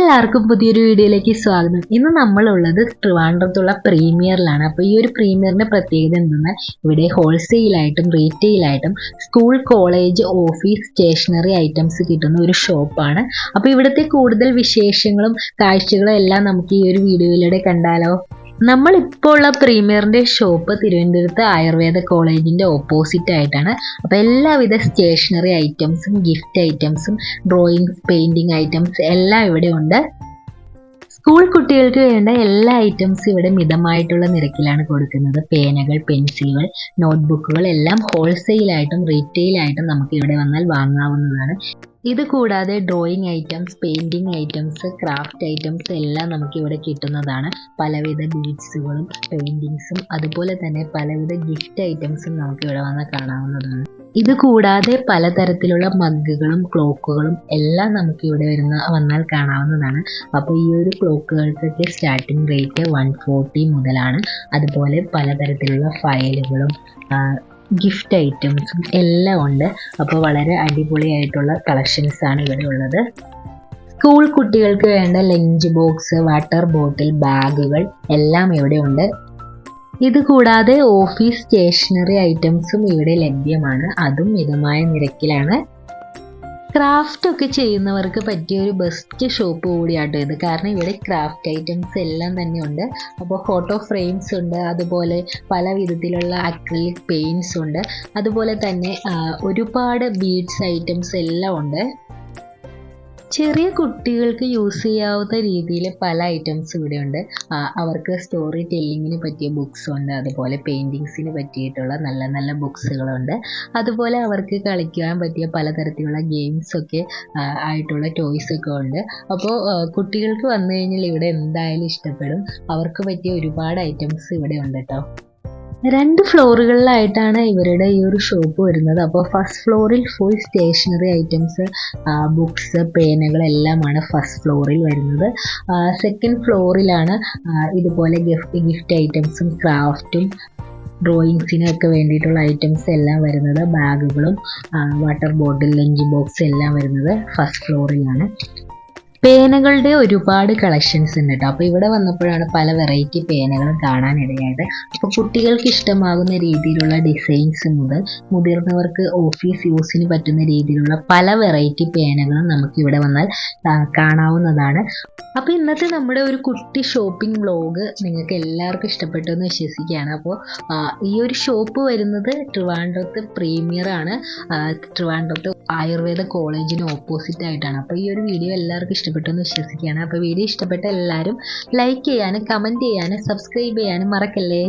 എല്ലാവർക്കും പുതിയൊരു വീഡിയോയിലേക്ക് സ്വാഗതം. ഇന്ന് നമ്മളുള്ളത് ട്രിവാൻഡ്രത്തുള്ള പ്രീമിയറിലാണ്. അപ്പോൾ ഈ ഒരു പ്രീമിയറിൻ്റെ പ്രത്യേകത എന്തെന്നാൽ ഇവിടെ ഹോൾസെയിലായിട്ടും റീറ്റെയിലായിട്ടും school, college, office, stationery items കിട്ടുന്ന ഒരു ഷോപ്പാണ്. അപ്പോൾ ഇവിടുത്തെ കൂടുതൽ വിശേഷങ്ങളും കാഴ്ചകളും എല്ലാം നമുക്ക് ഈ ഒരു വീഡിയോയിലൂടെ കണ്ടാലോ. നമ്മളിപ്പോൾ ഉള്ള പ്രീമിയറിൻ്റെ ഷോപ്പ് തിരുവനന്തപുരത്ത് ആയുർവേദ കോളേജിൻ്റെ ഓപ്പോസിറ്റ് ആയിട്ടാണ്. അപ്പോൾ എല്ലാവിധ സ്റ്റേഷനറി ഐറ്റംസും ഗിഫ്റ്റ് ഐറ്റംസും ഡ്രോയിങ്സ്, പെയിൻറ്റിങ് ഐറ്റംസ് എല്ലാം ഇവിടെ ഉണ്ട്. സ്കൂൾ കുട്ടികൾക്ക് വേണ്ട എല്ലാ ഐറ്റംസും ഇവിടെ മിതമായിട്ടുള്ള നിരക്കിലാണ് കൊടുക്കുന്നത്. പേനകൾ, പെൻസിലുകൾ, നോട്ട്ബുക്കുകൾ എല്ലാം ഹോൾസെയിലായിട്ടും റീറ്റെയിലായിട്ടും നമുക്ക് ഇവിടെ വന്നാൽ വാങ്ങാവുന്നതാണ്. ഇത് കൂടാതെ drawing items, painting items, craft items എല്ലാം നമുക്കിവിടെ കിട്ടുന്നതാണ്. പലവിധ ബീഡ്സുകളും പെയിൻറ്റിങ്സും അതുപോലെ തന്നെ പലവിധ ഗിഫ്റ്റ് ഐറ്റംസും നമുക്കിവിടെ വന്നാൽ കാണാവുന്നതാണ്. ഇത് കൂടാതെ പലതരത്തിലുള്ള മഗ്ഗുകളും ക്ലോക്കുകളും എല്ലാം നമുക്കിവിടെ വന്നാൽ കാണാവുന്നതാണ്. അപ്പോൾ ഈ ഒരു ക്ലോക്കുകൾക്കൊക്കെ സ്റ്റാർട്ടിംഗ് റേറ്റ് 140 മുതലാണ്. അതുപോലെ പലതരത്തിലുള്ള ഫയലുകളും ഗിഫ്റ്റ് ഐറ്റംസും എല്ലാം ഉണ്ട്. അപ്പോൾ വളരെ അടിപൊളിയായിട്ടുള്ള കളക്ഷൻസാണ് ഇവിടെ ഉള്ളത്. സ്കൂൾ കുട്ടികൾക്ക് വേണ്ട ലഞ്ച് ബോക്സ്, വാട്ടർ ബോട്ടിൽ, ബാഗുകൾ എല്ലാം ഇവിടെ ഉണ്ട്. ഇത് കൂടാതെ ഓഫീസ് സ്റ്റേഷനറി ഐറ്റംസും ഇവിടെ ലഭ്യമാണ്. അതും മിതമായ നിരക്കിലാണ്. ക്രാഫ്റ്റ് ഒക്കെ ചെയ്യുന്നവർക്ക് പറ്റിയ ഒരു ബെസ്റ്റ് ഷോപ്പ് കൂടിയാട്ടോ ഇത്. കാരണം ഇവിടെ ക്രാഫ്റ്റ് ഐറ്റംസ് എല്ലാം തന്നെ ഉണ്ട്. അപ്പോൾ ഫോട്ടോ ഫ്രെയിംസ് ഉണ്ട്, അതുപോലെ പല വിധത്തിലുള്ള അക്രിലിക് പെയിൻറ്റ്സ് ഉണ്ട്, അതുപോലെ തന്നെ ഒരുപാട് ബീഡ്സ് ഐറ്റംസ് എല്ലാം ഉണ്ട്. ചെറിയ കുട്ടികൾക്ക് യൂസ് ചെയ്യാവുന്ന രീതിയിൽ പല ഐറ്റംസ് ഇവിടെ ഉണ്ട്. അവർക്ക് സ്റ്റോറി ടെല്ലിങ്ങിന് പറ്റിയ ബുക്സ് ഉണ്ട്, അതുപോലെ പെയിൻറ്റിങ്സിന് പറ്റിയിട്ടുള്ള നല്ല നല്ല ബുക്സുകളുണ്ട്, അതുപോലെ അവർക്ക് കളിക്കാൻ പറ്റിയ പലതരത്തിലുള്ള ഗെയിംസൊക്കെ ആയിട്ടുള്ള ടോയ്സൊക്കെ ഉണ്ട്. അപ്പോൾ കുട്ടികൾക്ക് വന്നു കഴിഞ്ഞാൽ ഇവിടെ എന്തായാലും ഇഷ്ടപ്പെടും. അവർക്ക് പറ്റിയ ഒരുപാട് ഐറ്റംസ് ഇവിടെ ഉണ്ട് കേട്ടോ. 2 ഫ്ലോറുകളിലായിട്ടാണ് ഇവരുടെ ഈ ഒരു ഷോപ്പ് വരുന്നത്. അപ്പോൾ ഫസ്റ്റ് ഫ്ലോറിൽ ഫുൾ സ്റ്റേഷനറി ഐറ്റംസ്, ബുക്സ്, പേനകൾ എല്ലാമാണ് ഫസ്റ്റ് ഫ്ലോറിൽ വരുന്നത്. സെക്കൻഡ് ഫ്ലോറിലാണ് ഇതുപോലെ ഗിഫ്റ്റ് ഐറ്റംസും ക്രാഫ്റ്റും ഡ്രോയിങ്സിനൊക്കെ വേണ്ടിയിട്ടുള്ള ഐറ്റംസ് എല്ലാം വരുന്നത്. ബാഗുകളും വാട്ടർ ബോട്ടിൽ, ലഞ്ച് ബോക്സ് എല്ലാം വരുന്നത് ഫസ്റ്റ് ഫ്ലോറിലാണ്. പേനകളുടെ ഒരുപാട് കളക്ഷൻസ് ഉണ്ട് കേട്ടോ. അപ്പോൾ ഇവിടെ വന്നപ്പോഴാണ് പല വെറൈറ്റി പേനകളും കാണാനിടയായത്. അപ്പോൾ കുട്ടികൾക്ക് ഇഷ്ടമാകുന്ന രീതിയിലുള്ള ഡിസൈൻസ് മുതൽ മുതിർന്നവർക്ക് ഓഫീസ് യൂസിന് പറ്റുന്ന രീതിയിലുള്ള പല വെറൈറ്റി പേനകളും നമുക്കിവിടെ വന്നാൽ കാണാവുന്നതാണ്. അപ്പോൾ ഇന്നത്തെ നമ്മുടെ ഒരു കുട്ടി ഷോപ്പിംഗ് വ്ലോഗ് നിങ്ങൾക്ക് എല്ലാവർക്കും ഇഷ്ടപ്പെട്ടു എന്ന് വിശ്വസിക്കുകയാണ്. അപ്പോൾ ഈ ഒരു ഷോപ്പ് വരുന്നത് ട്രിവാൻഡ്രത്ത് പ്രീമിയറാണ്. ട്രിവാൻഡ്രത്ത് ആയുർവേദ കോളേജിന് ഓപ്പോസിറ്റ് ആയിട്ടാണ്. അപ്പോൾ ഈ ഒരു വീഡിയോ എല്ലാവർക്കും ഇഷ്ടപ്പെട്ടു എന്ന് വിശ്വസിക്കുകയാണ്. അപ്പോൾ വീഡിയോ ഇഷ്ടപ്പെട്ട എല്ലാവരും ലൈക്ക് ചെയ്യാനും കമൻറ്റ് ചെയ്യാനും സബ്സ്ക്രൈബ് ചെയ്യാനും മറക്കല്ലേ.